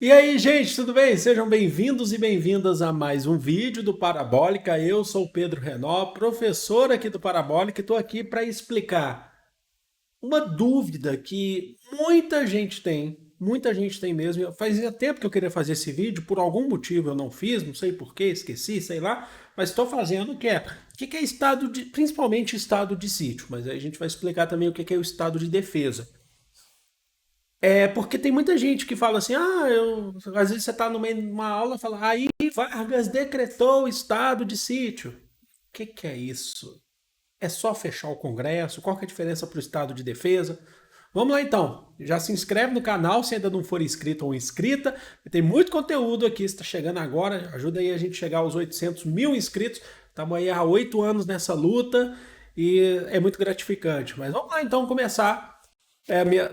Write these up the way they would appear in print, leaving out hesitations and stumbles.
E aí, gente, tudo bem? Sejam bem-vindos e bem-vindas a mais um vídeo do Parabólica. Eu sou o Pedro Renó, professor aqui do Parabólica, e estou aqui para explicar uma dúvida que muita gente tem mesmo. Fazia tempo que eu queria fazer esse vídeo, por algum motivo eu não fiz, não sei porquê, esqueci, sei lá, mas estou fazendo o que é estado de, principalmente estado de sítio, mas aí a gente vai explicar também o que é o estado de defesa. É porque tem muita gente que fala assim, às vezes você está no meio de uma aula e fala, aí Vargas decretou o estado de sítio. O que é isso? É só fechar o Congresso? Qual que é a diferença para o estado de defesa? Vamos lá então, já se inscreve no canal se ainda não for inscrito ou inscrita. Tem muito conteúdo aqui, está chegando agora, ajuda aí a gente a chegar aos 800 mil inscritos. Estamos aí há 8 anos nessa luta e é muito gratificante. Mas vamos lá então começar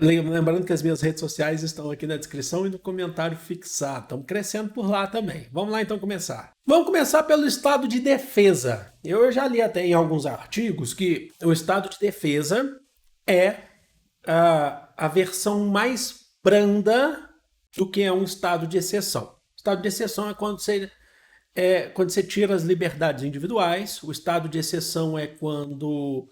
lembrando que as minhas redes sociais estão aqui na descrição e no comentário fixado. Estamos crescendo por lá também. Vamos lá então começar. Vamos começar pelo estado de defesa. Eu já li até em alguns artigos que o estado de defesa é a versão mais branda do que é um estado de exceção. O estado de exceção é quando você tira as liberdades individuais. O estado de exceção é quando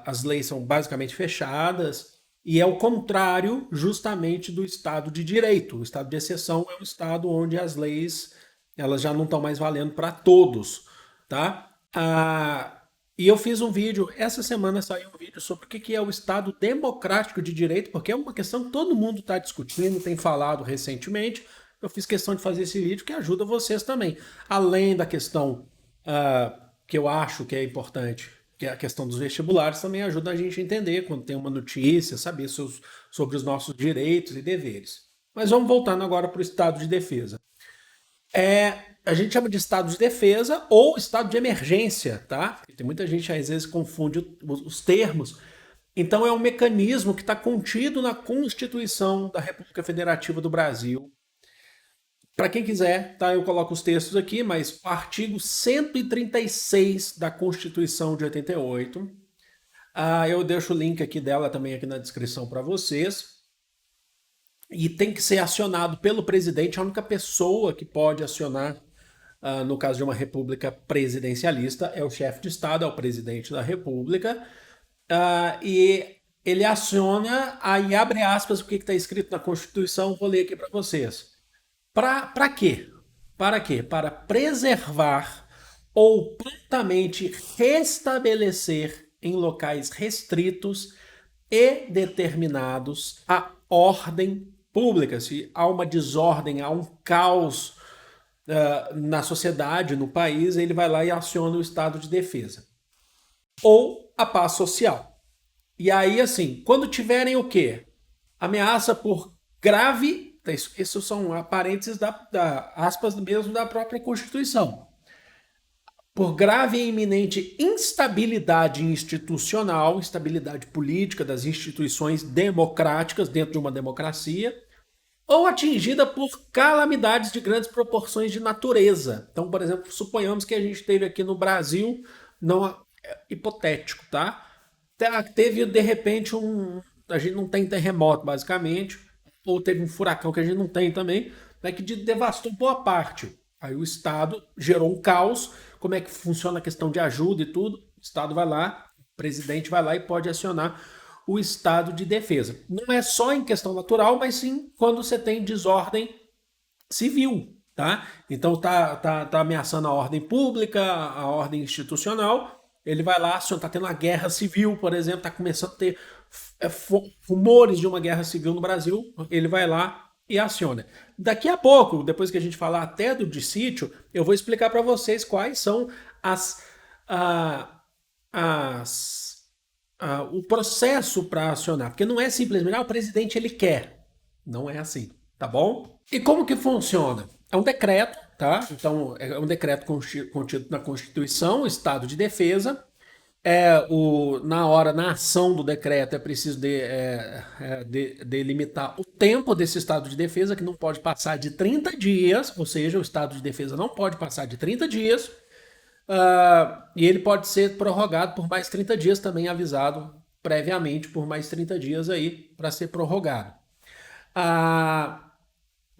as leis são basicamente fechadas. E é o contrário, justamente, do estado de direito. O estado de exceção é um estado onde as leis elas já não estão mais valendo para todos, tá? E eu fiz um vídeo, essa semana saiu um vídeo sobre o que é o Estado democrático de direito, porque é uma questão que todo mundo está discutindo, tem falado recentemente. Eu fiz questão de fazer esse vídeo que ajuda vocês também. Além da questão que eu acho que é importante, que é a questão dos vestibulares, também ajuda a gente a entender quando tem uma notícia, saber sobre os nossos direitos e deveres. Mas vamos voltando agora para o estado de defesa. A gente chama de estado de defesa ou estado de emergência, tá? Tem muita gente às vezes confunde os termos. Então é um mecanismo que está contido na Constituição da República Federativa do Brasil. Para quem quiser, tá? Eu coloco os textos aqui, mas o artigo 136 da Constituição de 88. Eu deixo o link aqui dela também aqui na descrição para vocês. E tem que ser acionado pelo presidente, a única pessoa que pode acionar, no caso de uma república presidencialista, é o chefe de Estado, é o presidente da república. E ele aciona, aí abre aspas, o que está escrito na Constituição, vou ler aqui para vocês. Para quê? Para quê? Para preservar ou prontamente restabelecer em locais restritos e determinados a ordem pública. Se há uma desordem, há um caos na sociedade, no país, ele vai lá e aciona o estado de defesa. Ou a paz social. E aí, assim, quando tiverem o quê? Ameaça por grave. Isso são parênteses aspas mesmo da própria Constituição. Por grave e iminente instabilidade institucional, instabilidade política das instituições democráticas dentro de uma democracia, ou atingida por calamidades de grandes proporções de natureza. Então, por exemplo, suponhamos que a gente teve aqui no Brasil, não hipotético, tá? Teve de repente a gente não tem terremoto basicamente, ou teve um furacão que a gente não tem também, né, que devastou boa parte. Aí o Estado gerou um caos. Como é que funciona a questão de ajuda e tudo? O Estado vai lá, o presidente vai lá e pode acionar o estado de defesa. Não é só em questão natural, mas sim quando você tem desordem civil, tá? Então tá ameaçando a ordem pública, a ordem institucional. Ele vai lá, está tendo uma guerra civil, por exemplo, está começando a ter rumores de uma guerra civil no Brasil. Ele vai lá e aciona. Daqui a pouco, depois que a gente falar até do dissítio, eu vou explicar para vocês quais são as, ah, as o processo para acionar, porque não é simplesmente o presidente ele quer, não é assim, tá bom? E como que funciona? É um decreto, tá? Então é um decreto contido na Constituição, Estado de Defesa. Na ação do decreto é preciso delimitar o tempo desse estado de defesa, que não pode passar de 30 dias, ou seja, o estado de defesa não pode passar de 30 dias. E ele pode ser prorrogado por mais 30 dias, também avisado previamente por mais 30 dias aí para ser prorrogado. Ah,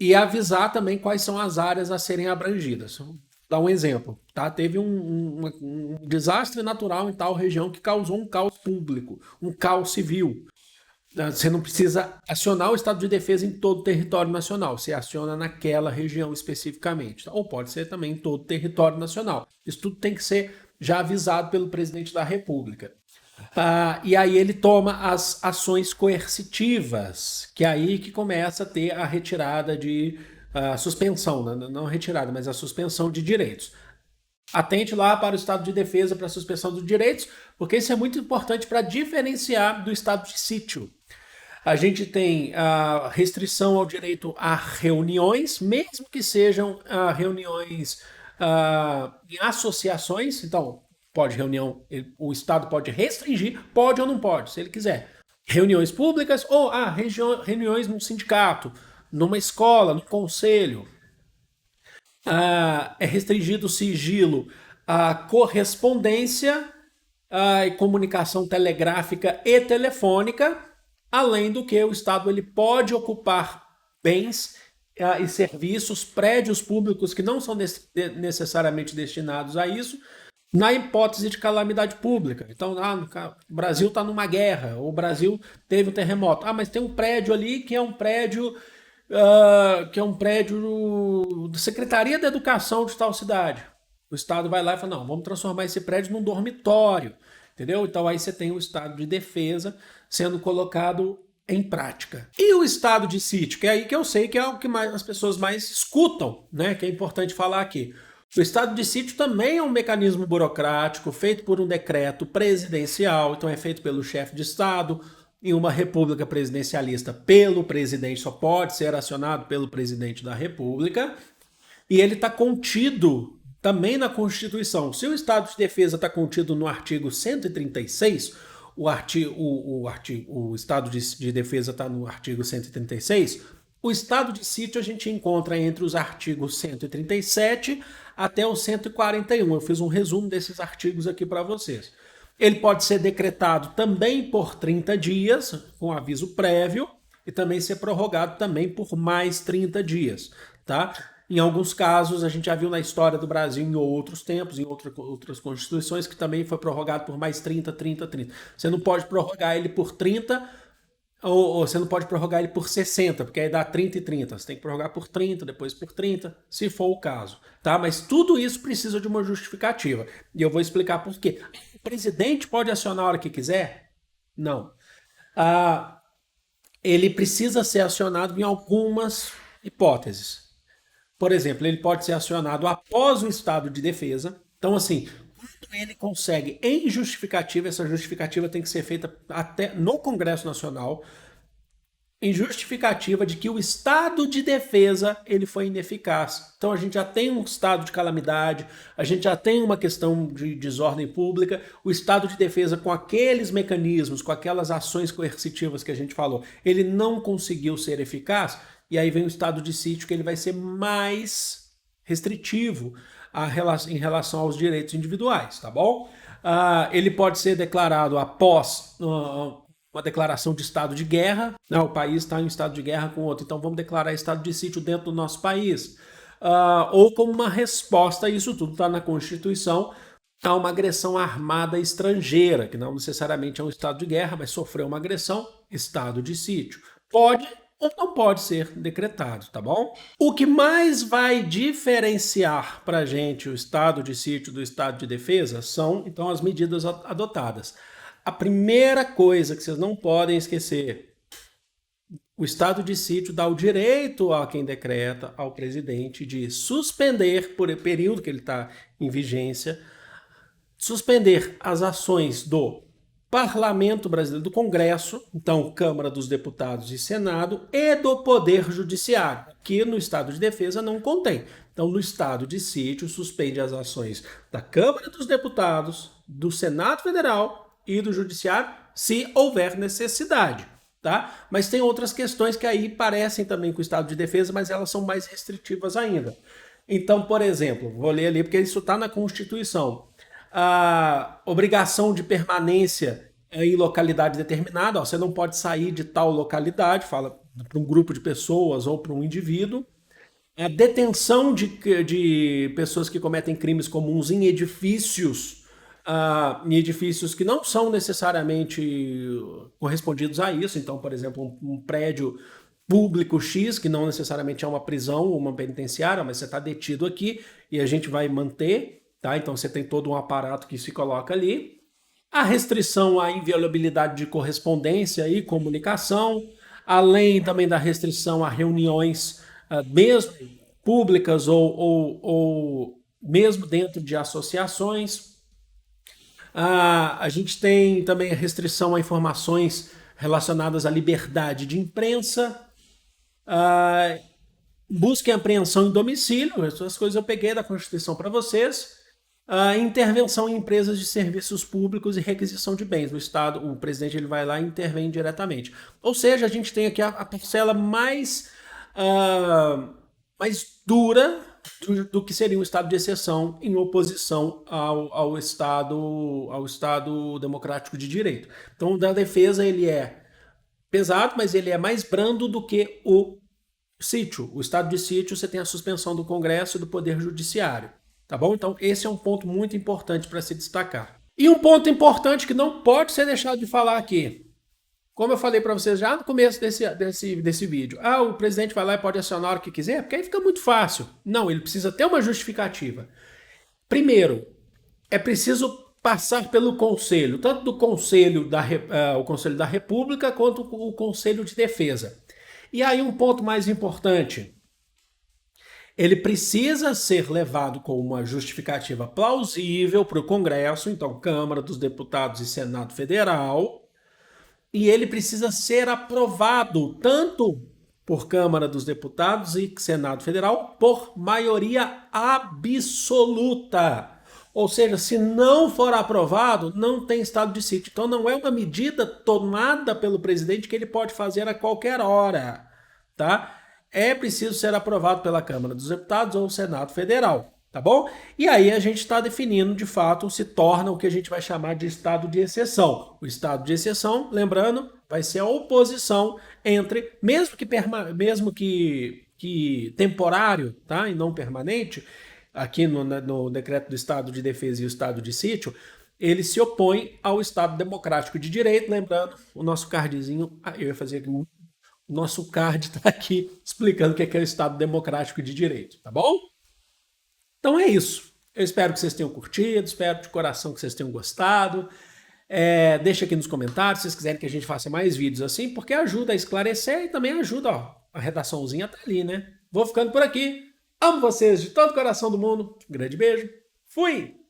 e avisar também quais são as áreas a serem abrangidas. Vou dar um exemplo, tá? Teve um desastre natural em tal região que causou um caos público, um caos civil. Você não precisa acionar o estado de defesa em todo o território nacional, você aciona naquela região especificamente, tá? Ou pode ser também em todo o território nacional. Isso tudo tem que ser já avisado pelo presidente da República. E aí ele toma as ações coercitivas, que é aí que começa a ter a retirada de suspensão, não retirada, mas a suspensão de direitos. Atente lá para o estado de defesa para a suspensão dos direitos, porque isso é muito importante para diferenciar do estado de sítio. A gente tem a restrição ao direito a reuniões, mesmo que sejam reuniões em associações. Então, pode reunião, o Estado pode restringir, pode ou não pode, se ele quiser. Reuniões públicas ou reuniões num sindicato, numa escola, no conselho. É restringido o sigilo à correspondência e comunicação telegráfica e telefônica, além do que o Estado ele pode ocupar bens e serviços, prédios públicos que não são necessariamente destinados a isso, na hipótese de calamidade pública. Então, o Brasil está numa guerra, ou o Brasil teve um terremoto. Mas tem um prédio ali que é um prédio da Secretaria da Educação de tal cidade. O Estado vai lá e fala, não, vamos transformar esse prédio num dormitório, entendeu? Então aí você tem o estado de defesa sendo colocado em prática. E o estado de sítio, que é aí que eu sei que é o que as pessoas mais escutam, né? Que é importante falar aqui. O estado de sítio também é um mecanismo burocrático feito por um decreto presidencial, então é feito pelo chefe de Estado. Em uma república presidencialista, pelo presidente, só pode ser acionado pelo presidente da República, e ele está contido também na Constituição. Se o estado de defesa está contido no artigo 136, o estado de defesa está no artigo 136, o estado de sítio a gente encontra entre os artigos 137 até o 141. Eu fiz um resumo desses artigos aqui para vocês. Ele pode ser decretado também por 30 dias, com aviso prévio, e também ser prorrogado também por mais 30 dias, tá? Em alguns casos, a gente já viu na história do Brasil em outros tempos, em outras constituições, que também foi prorrogado por mais 30. Você não pode prorrogar ele por 30, ou você não pode prorrogar ele por 60, porque aí dá 30 e 30. Você tem que prorrogar por 30, depois por 30, se for o caso, tá? Mas tudo isso precisa de uma justificativa. E eu vou explicar por quê. O presidente pode acionar a hora que quiser? Não. Ele precisa ser acionado em algumas hipóteses. Por exemplo, ele pode ser acionado após o estado de defesa. Então, assim, quando ele consegue em justificativa, essa justificativa tem que ser feita até no Congresso Nacional, em justificativa de que o estado de defesa ele foi ineficaz. Então a gente já tem um estado de calamidade, a gente já tem uma questão de desordem pública, o estado de defesa com aqueles mecanismos, com aquelas ações coercitivas que a gente falou, ele não conseguiu ser eficaz, e aí vem o estado de sítio que ele vai ser mais restritivo em relação aos direitos individuais, tá bom? Ele pode ser declarado após uma declaração de estado de guerra. O país está em estado de guerra com outro, então vamos declarar estado de sítio dentro do nosso país. Ou como uma resposta, isso tudo está na Constituição, a uma agressão armada estrangeira, que não necessariamente é um estado de guerra, mas sofreu uma agressão, estado de sítio. Pode ou não pode ser decretado, tá bom? O que mais vai diferenciar para a gente o estado de sítio do estado de defesa são, então, as medidas adotadas. A primeira coisa que vocês não podem esquecer, o estado de sítio dá o direito a quem decreta, ao presidente, de suspender, por período que ele está em vigência, suspender as ações do Parlamento Brasileiro, do Congresso, então Câmara dos Deputados e Senado, e do Poder Judiciário, que no estado de defesa não contém. Então, no estado de sítio, suspende as ações da Câmara dos Deputados, do Senado Federal e do Judiciário, se houver necessidade, tá? Mas tem outras questões que aí parecem também com o estado de defesa, mas elas são mais restritivas ainda. Então, por exemplo, vou ler ali porque isso está na Constituição. A obrigação de permanência em localidade determinada, você não pode sair de tal localidade, fala para um grupo de pessoas ou para um indivíduo, A detenção de pessoas que cometem crimes comuns em edifícios que não são necessariamente correspondidos a isso. Então, por exemplo, um prédio público X, que não necessariamente é uma prisão ou uma penitenciária, mas você está detido aqui e a gente vai manter, tá? Então você tem todo um aparato que se coloca ali. A restrição à inviolabilidade de correspondência e comunicação, além também da restrição a reuniões, mesmo públicas ou mesmo dentro de associações. A gente tem também a restrição a informações relacionadas à liberdade de imprensa, busca e apreensão em domicílio, essas coisas eu peguei da Constituição para vocês. Intervenção em empresas de serviços públicos e requisição de bens. O Estado, o presidente ele vai lá e intervém diretamente. Ou seja, a gente tem aqui a parcela mais dura do que seria um estado de exceção em oposição ao Estado democrático de direito. Então, o da defesa ele é pesado, mas ele é mais brando do que o sítio. O estado de sítio você tem a suspensão do Congresso e do Poder Judiciário. Tá bom? Então, esse é um ponto muito importante para se destacar. E um ponto importante que não pode ser deixado de falar aqui. Como eu falei para vocês já no começo desse vídeo. O presidente vai lá e pode acionar o que quiser, porque aí fica muito fácil. Não, ele precisa ter uma justificativa. Primeiro, é preciso passar pelo Conselho, tanto do Conselho o Conselho da República quanto o Conselho de Defesa. E aí um ponto mais importante. Ele precisa ser levado com uma justificativa plausível para o Congresso, então Câmara dos Deputados e Senado Federal, e ele precisa ser aprovado tanto por Câmara dos Deputados e Senado Federal por maioria absoluta. Ou seja, se não for aprovado, não tem estado de sítio. Então não é uma medida tomada pelo presidente que ele pode fazer a qualquer hora, tá? É preciso ser aprovado pela Câmara dos Deputados ou Senado Federal, tá bom? E aí a gente está definindo, de fato, se torna o que a gente vai chamar de estado de exceção. O estado de exceção, lembrando, vai ser a oposição entre, mesmo que temporário, tá? E não permanente, aqui no decreto do estado de defesa e o estado de sítio, ele se opõe ao Estado democrático de direito. Lembrando, o nosso cardzinho, eu ia fazer aqui o nosso card está aqui explicando o que é o Estado democrático de direito, tá bom? Então é isso. Eu espero que vocês tenham curtido, espero de coração que vocês tenham gostado. Deixa aqui nos comentários se vocês quiserem que a gente faça mais vídeos assim, porque ajuda a esclarecer e também ajuda, a redaçãozinha tá ali, né? Vou ficando por aqui. Amo vocês de todo o coração do mundo. Um grande beijo. Fui!